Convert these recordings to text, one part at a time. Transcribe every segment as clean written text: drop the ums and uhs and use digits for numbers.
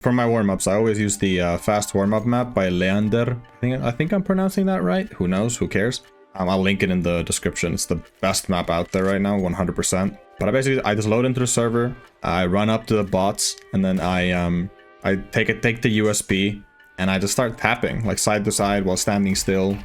For my warm-ups, I always use the fast warm-up map by Leander. I think I'm pronouncing that right. Who knows? Who cares? I'll link it in the description. It's the best map out there right now, 100%. But I just load into the server, I run up to the bots, and then I take the USB, and I just start tapping like side to side while standing still.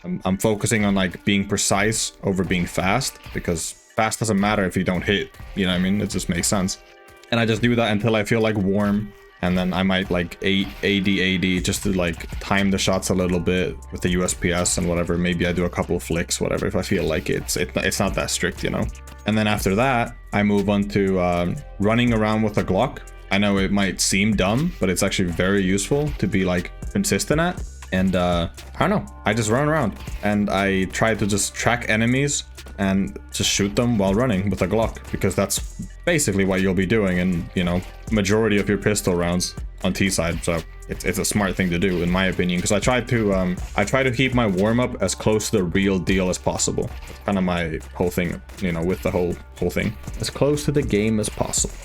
I'm focusing on like being precise over being fast, because fast doesn't matter if you don't hit. You know what I mean? It just makes sense. And I just do that until I feel like warm. And then I might like AD just to like time the shots a little bit with the USPS and whatever. Maybe I do a couple of flicks, whatever, if I feel like it's not that strict, you know. And then after that, I move on to running around with a Glock. I know it might seem dumb, but it's actually very useful to be like consistent at. And I don't know, I just run around and I try to just track enemies and just shoot them while running with a Glock, because that's basically what you'll be doing in, you know, majority of your pistol rounds on T side. So it's a smart thing to do, in my opinion, because I try to keep my warm-up as close to the real deal as possible. That's kind of my whole thing, you know, with the whole thing, as close to the game as possible.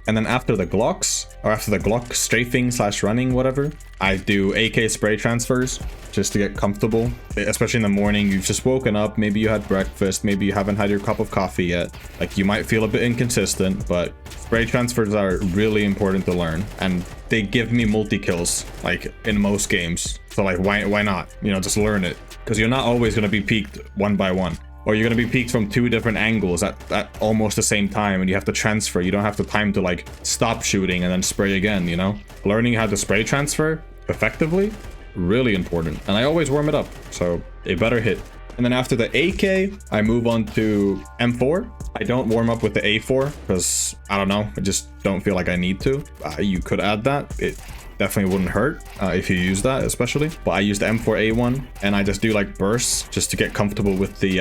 And then after the Glocks, or after the Glock strafing / running, whatever, I do AK spray transfers just to get comfortable. Especially in the morning, you've just woken up, maybe you had breakfast, maybe you haven't had your cup of coffee yet. Like, you might feel a bit inconsistent, but spray transfers are really important to learn. And they give me multi-kills, like, in most games. So, like, why not? You know, just learn it. Because you're not always going to be peaked one by one. Or you're going to be peaked from 2 different angles at almost the same time, and you have to transfer. You don't have the time to like stop shooting and then spray again, you know? Learning how to spray transfer effectively, really important. And I always warm it up, so they better hit. And then after the AK, I move on to M4. I don't warm up with the A4 because, I don't know, I just don't feel like I need to. You could add that. It definitely wouldn't hurt if you use that, especially. But I use the M4A1, and I just do like bursts just to get comfortable with the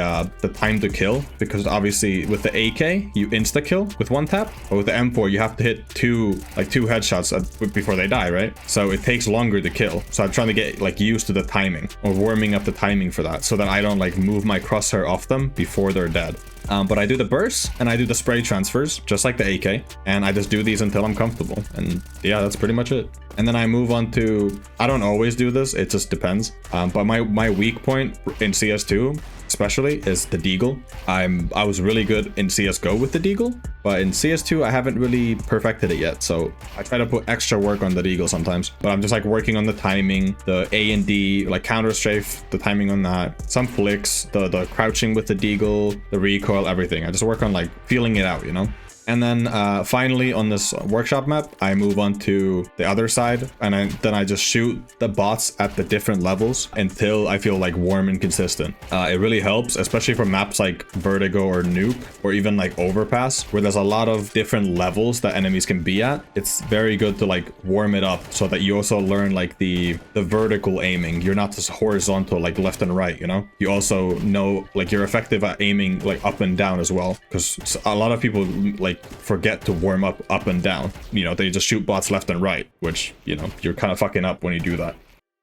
time to kill, because obviously with the AK you insta kill with 1 tap, but with the M4 you have to hit two headshots before they die, right? So it takes longer to kill. So I'm trying to get like used to the timing, or warming up the timing for that, so that I don't like move my crosshair off them before they're dead. But I do the bursts and I do the spray transfers just like the AK, and I just do these until I'm comfortable. And yeah, that's pretty much it. And then I move on to, I don't always do this, it just depends. But my weak point in CS2 especially is the Deagle. I was really good in CSGO with the Deagle, but in CS2 I haven't really perfected it yet. So I try to put extra work on the Deagle sometimes, but I'm just like working on the timing, the A and D, like counter strafe, the timing on that, some flicks, the crouching with the Deagle, the recoil, everything. I just work on like feeling it out, you know? And then finally on this workshop map, I move on to the other side, and then I just shoot the bots at the different levels until I feel like warm and consistent. It really helps, especially for maps like Vertigo or Nuke, or even like Overpass, where there's a lot of different levels that enemies can be at. It's very good to like warm it up so that you also learn like the vertical aiming. You're not just horizontal like left and right, you know? You also know like you're effective at aiming like up and down as well, because a lot of people like forget to warm up and down. You know, they just shoot bots left and right, which, you know, you're kind of fucking up when you do that.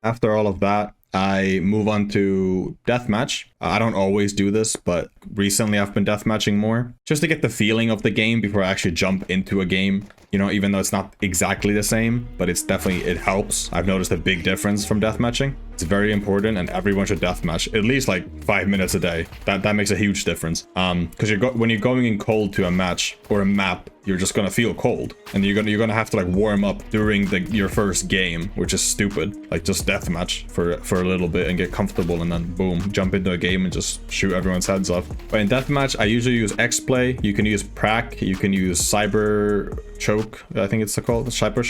After all of that, I move on to Deathmatch. I don't always do this, but recently I've been deathmatching more, just to get the feeling of the game before I actually jump into a game. You know, even though it's not exactly the same, but it's definitely, it helps. I've noticed a big difference from deathmatching. It's very important, and everyone should deathmatch at least like 5 minutes a day. That makes a huge difference. Because when you're going in cold to a match or a map, you're just gonna feel cold, and you're gonna have to like warm up during your first game, which is stupid. Like, just deathmatch for a little bit and get comfortable, and then boom, jump into a game and just shoot everyone's heads off. But in deathmatch, I usually use X-Play. You can use Prac. You can use Cyber Choke. I think it's called Cyber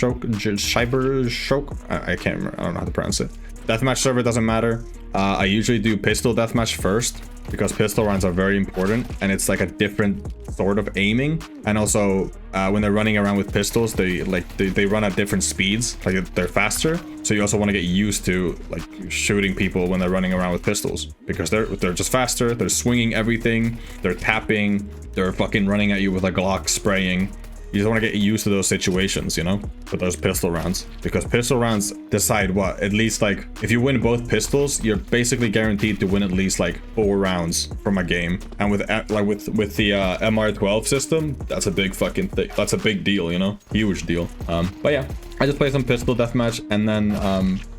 Choke. I can't remember. I don't know how to pronounce it. Deathmatch server doesn't matter. I usually do pistol deathmatch first, because pistol rounds are very important, and it's like a different sort of aiming. And also when they're running around with pistols, they run at different speeds, like they're faster. So you also want to get used to like shooting people when they're running around with pistols, because they're just faster, they're swinging everything, they're tapping, they're fucking running at you with a Glock spraying. You just want to get used to those situations, you know, with those pistol rounds, because pistol rounds decide what, at least like if you win both pistols, you're basically guaranteed to win at least like 4 rounds from a game. And with the MR12 system, that's a big fucking thing. That's a big deal, you know, huge deal. But yeah, I just play some pistol deathmatch, and then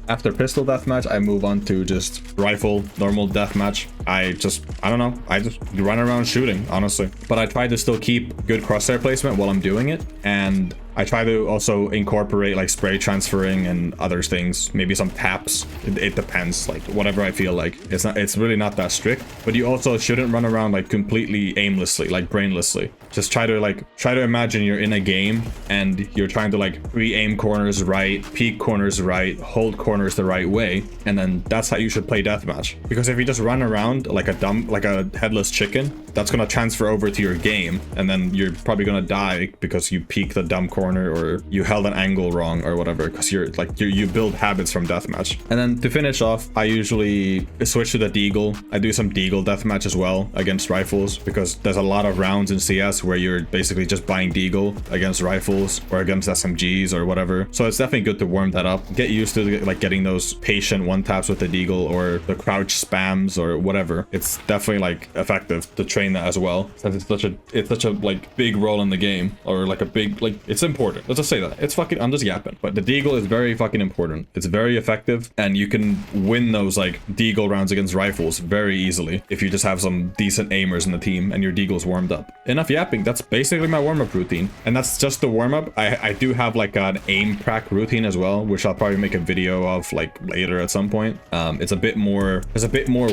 after pistol deathmatch, I move on to just rifle, normal deathmatch. I don't know, I just run around shooting, honestly. But I try to still keep good crosshair placement while I'm doing it. And I try to also incorporate like spray transferring and other things, maybe some taps. It depends, like whatever I feel like. It's really not that strict, but you also shouldn't run around like completely aimlessly, like brainlessly. Just try to imagine you're in a game and you're trying to like pre-aim corners right, peek corners right, hold corners the right way, and then that's how you should play deathmatch. Because if you just run around like a headless chicken, that's gonna transfer over to your game, and then you're probably gonna die because you peek the dumb corner or you held an angle wrong or whatever, because you build habits from deathmatch. And then to finish off, I usually switch to the Deagle. I do some Deagle deathmatch as well against rifles, because there's a lot of rounds in CS where you're basically just buying Deagle against rifles or against SMGs or whatever. So it's definitely good to warm that up. Get used to like getting those patient one taps with the Deagle or the crouch spams or whatever. It's definitely like effective to train that as well, since it's such a like big role in the game, or like a big, like it's important. Let's just say that. It's fucking, I'm just yapping, but the Deagle is very fucking important. It's very effective, and you can win those like Deagle rounds against rifles very easily if you just have some decent aimers in the team and your Deagle's warmed up. Enough yapping. That's basically my warm-up routine, and that's just the warm-up. I do have like an aim prac routine as well, which I'll probably make a video of like later at some point. It's a bit more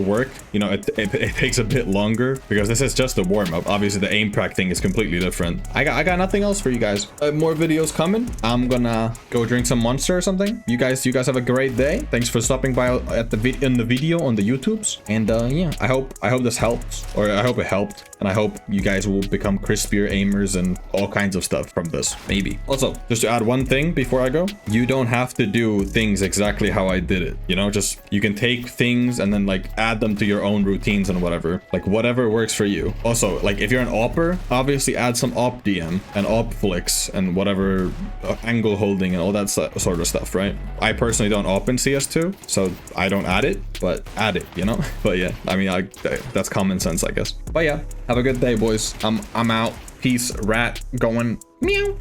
work, you know. It takes a bit longer because this is just a warm-up. Obviously the aim prac thing is completely different. I got nothing else for you guys. More videos coming. I'm gonna go drink some Monster or something. You guys have a great day. Thanks for stopping by at the video on the YouTubes, and yeah, I hope this helps, or I hope it helped, and I hope you guys will become crispier aimers and all kinds of stuff from this, maybe. Also, just to add one thing before I go, you don't have to do things exactly how I did it, you know. Just, you can take things and then like add them to your own routines and whatever, like whatever works for you. Also, like if you're an opper, obviously add some op DM and op flicks and whatever, angle holding and all that sort of stuff, right? I personally don't op in CS2, so I don't add it, but add it, you know. But yeah, I mean, that's common sense, I guess. But yeah, have a good day, boys. I'm out. Peace. Rat going meow.